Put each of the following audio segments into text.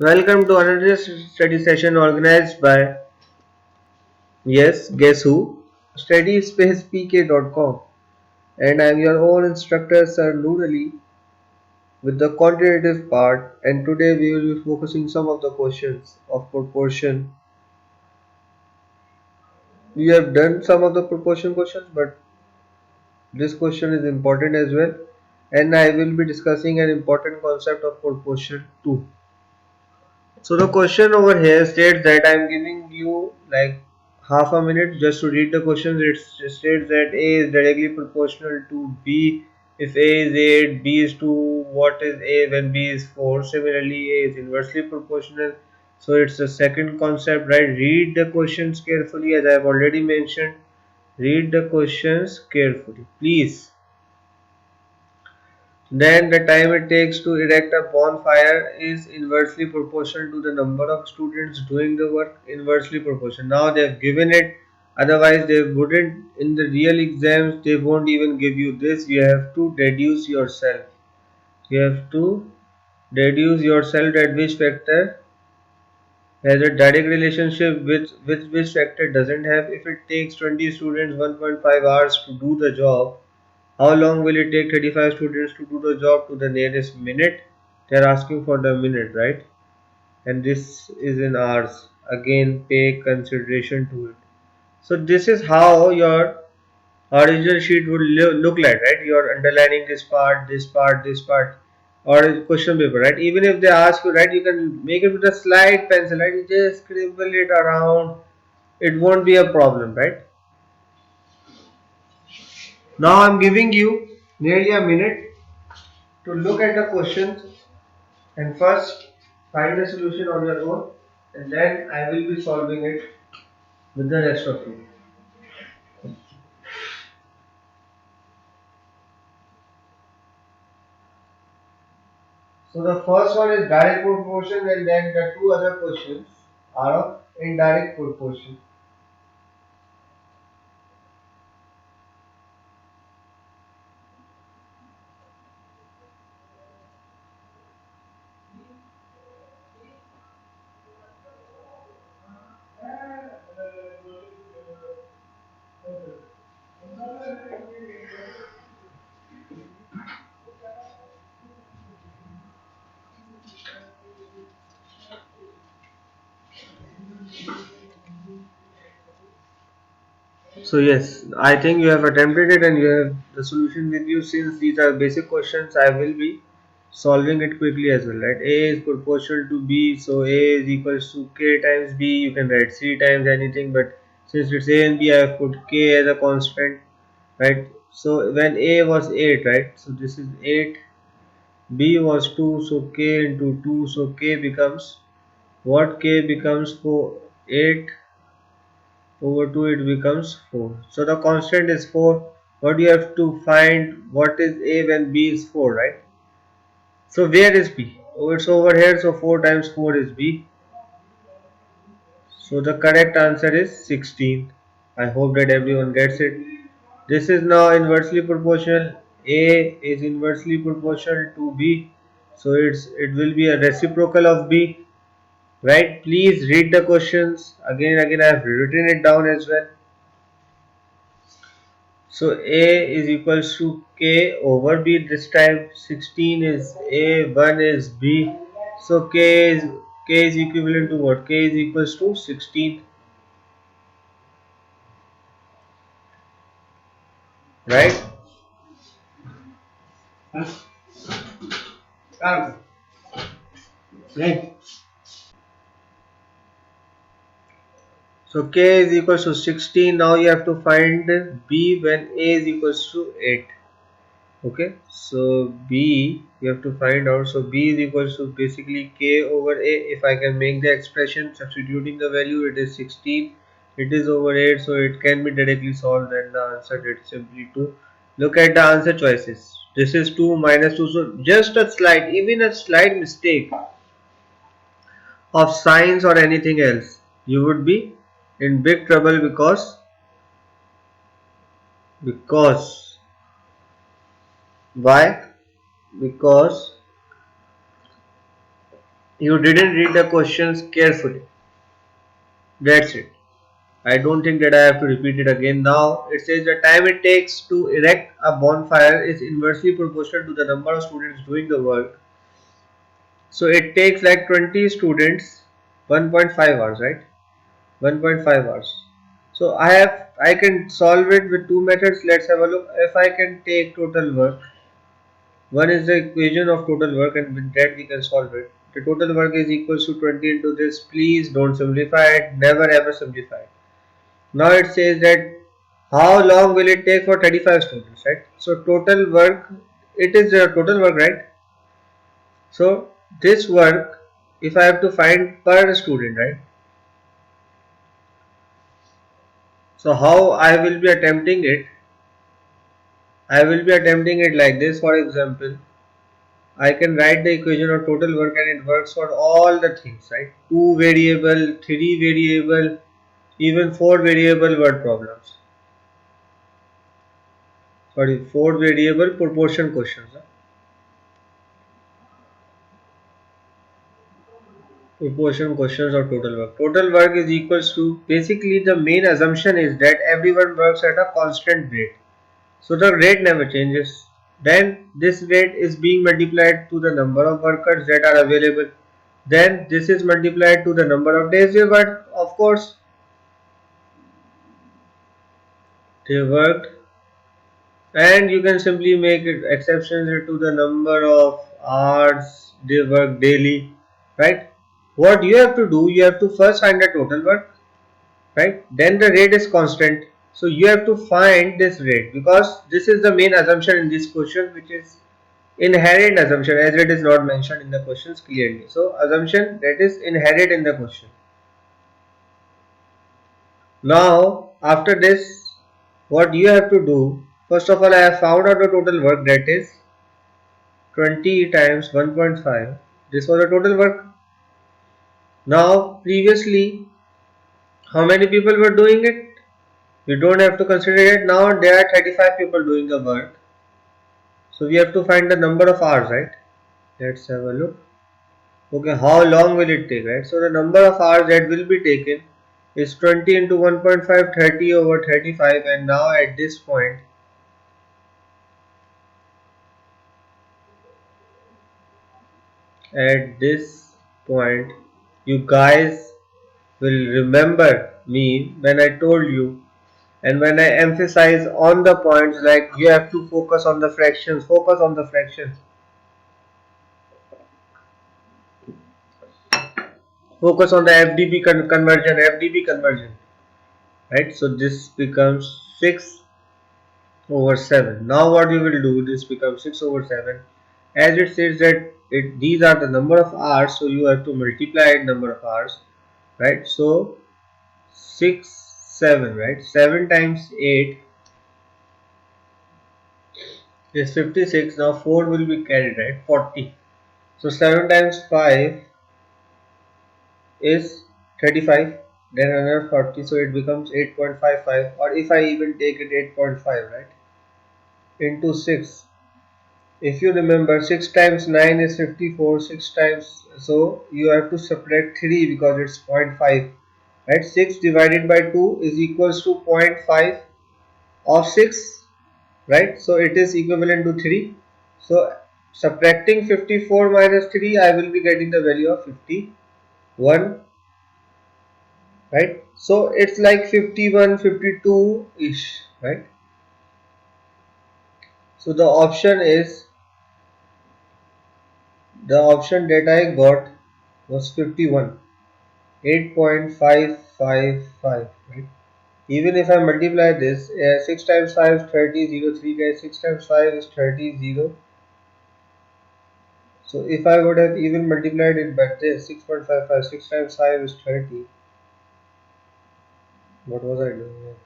Welcome to another study session organized by, yes, guess who? StudySpacePK.com. And I'm your own instructor, Sir Noorali, with the quantitative part. And today we will be focusing some of the questions of proportion. We have done some of the proportion questions, but this question is important as well. And I will be discussing an important concept of proportion too. So the question over here states that I'm giving you like half a minute just to read the questions. It states that A is directly proportional to B if A is 8, B is 2, what is A when B is 4? Similarly, A is inversely proportional. So it's the second concept, right? Read the questions carefully as I have already mentioned. Read the questions carefully, please. Then the time it takes to erect a bonfire is inversely proportional to the number of students doing the work, inversely proportional. Now they have given it, otherwise they wouldn't, in the real exams they won't even give you this. You have to deduce yourself. You have to deduce yourself that which factor has a direct relationship with which factor doesn't have. If it takes 20 students 1.5 hours to do the job, how long will it take 35 students to do the job to the nearest minute? They are asking for the minute, right? And this is in hours. Again, pay consideration to it. So this is how your original sheet would look like, right? You're underlining this part, this part, this part, or question paper, right? Even if they ask you, right, you can make it with a slide pencil, right? You just scribble it around. It won't be a problem, right? Now I'm giving you nearly a minute to look at the questions and first find a solution on your own, and then I will be solving it with the rest of you. So the first one is direct proportion, and then the two other questions are of indirect proportion. So yes, I think you have attempted it and you have the solution with you. Since these are basic questions, I will be solving it quickly as well, right? A is proportional to B, so A is equals to K times B. You can write C times anything, but since it's A and B, I have put K as a constant, right? So when A was 8, right? So this is 8, B was 2, so K into 2, so K becomes what? K becomes 4, 8 over 2, it becomes 4. So the constant is 4. What you have to find, what is A when B is 4, right? So where is B? Oh, it's over here, so 4 times 4 is B. So the correct answer is 16. I hope that everyone gets it. This is now inversely proportional. A is inversely proportional to B. So it will be a reciprocal of B. Right? Please read the questions again and again. I have written it down as well. So A is equals to K over B. This time 16 is A, 1 is B. So K is equivalent to what? K is equals to 16, right? Right. So K is equals to 16. Now you have to find B when A is equals to 8. Okay, so B you have to find out. So B is equals to basically K over A. If I can make the expression substituting the value, it is 16. It is over 8, so it can be directly solved, and the answer is simply 2. Look at the answer choices. This is 2 minus 2, so just a slight, even a slight mistake of signs or anything else, you would be in big trouble because why? Because You didn't read the questions carefully. That's it. I don't think that I have to repeat it again. Now it says the time it takes to erect a bonfire is inversely proportional to the number of students doing the work. So it takes like 20 students, 1.5 hours, right? 1.5 hours. So I can solve it with two methods. Let's have a look. If I can take total work, one is the equation of total work, and with that we can solve it. The total work is equals to 20 into this. Please don't simplify it. Never ever simplify it. Now it says that how long will it take for 35 students, right? So total work, it is the total work, right? So this work, if I have to find per student, right? So how I will be attempting it? I will be attempting it like this. For example, I can write the equation of total work and it works for all the things, right? 2 variable, 3 variable, even 4 variable word problems. Sorry, 4 variable proportion questions. Huh? Proportion questions or total work. Total work is equals to, basically the main assumption is that everyone works at a constant rate. So the rate never changes. Then this rate is being multiplied to the number of workers that are available. Then this is multiplied to the number of days they worked. Of course, they worked, and you can simply make it exceptions to the number of hours they work daily, right? What you have to do, you have to first find the total work, right? Then the rate is constant. So you have to find this rate because this is the main assumption in this question, which is inherent assumption as it is not mentioned in the questions clearly. So assumption that is inherent in the question. Now after this, what you have to do, first of all I have found out the total work, that is 20 times 1.5. This was the total work. Now previously, how many people were doing it? You don't have to consider it. Now there are 35 people doing the work. So we have to find the number of hours, right? Let's have a look. Okay, how long will it take, right? So the number of hours that will be taken is 20 into 1.5, 30 over 35, and now at this point, you guys will remember me when I told you, and when I emphasize on the points like you have to focus on the fractions, focus on the FDB conversion, right? So this becomes 6 over 7. Now what you will do, this becomes 6 over 7. As it says that these are the number of hours, so you have to multiply number of hours, right? So 6, 7, right? 7 times 8 is 56. Now 4 will be carried, right? 40. So 7 times 5 is 35, then another 40, so it becomes 8.55, or if I even take it 8.5, right, into 6. If you remember, 6 times 9 is 54, 6 times, so you have to subtract 3 because it's 0.5, right? 6 divided by 2 is equals to 0.5 of 6, right? So it is equivalent to 3. So subtracting 54 minus 3, I will be getting the value of 51, right? So it's like 51, 52 ish, right? So the option that I got was 51, 8.555, right? Even if I multiply this, 6 times 5 is 30, 0, 3 guys, 6 times 5 is 30, 0. So if I would have even multiplied it by this, 6.55, 6 times 5 is 30. What was I doing here?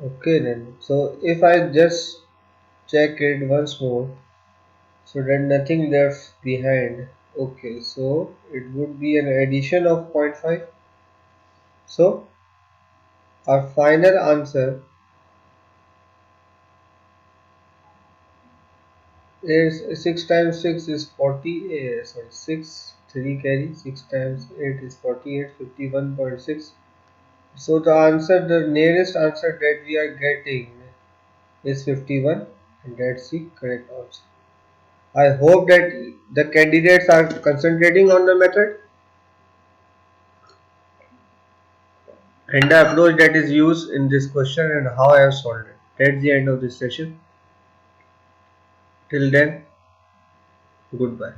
Okay then, so if I just check it once more, so then nothing left behind. Okay, so it would be an addition of zero point 0.5. So, 'our final answer is 6 times 6 is 40. Sorry, 6 3 carry 6 times 8 is 48, 51.6. So the answer, the nearest answer that we are getting is 51, and that's the correct answer. I hope that the candidates are concentrating on the method and the approach that is used in this question and how I have solved it. That's the end of this session. Till then, goodbye.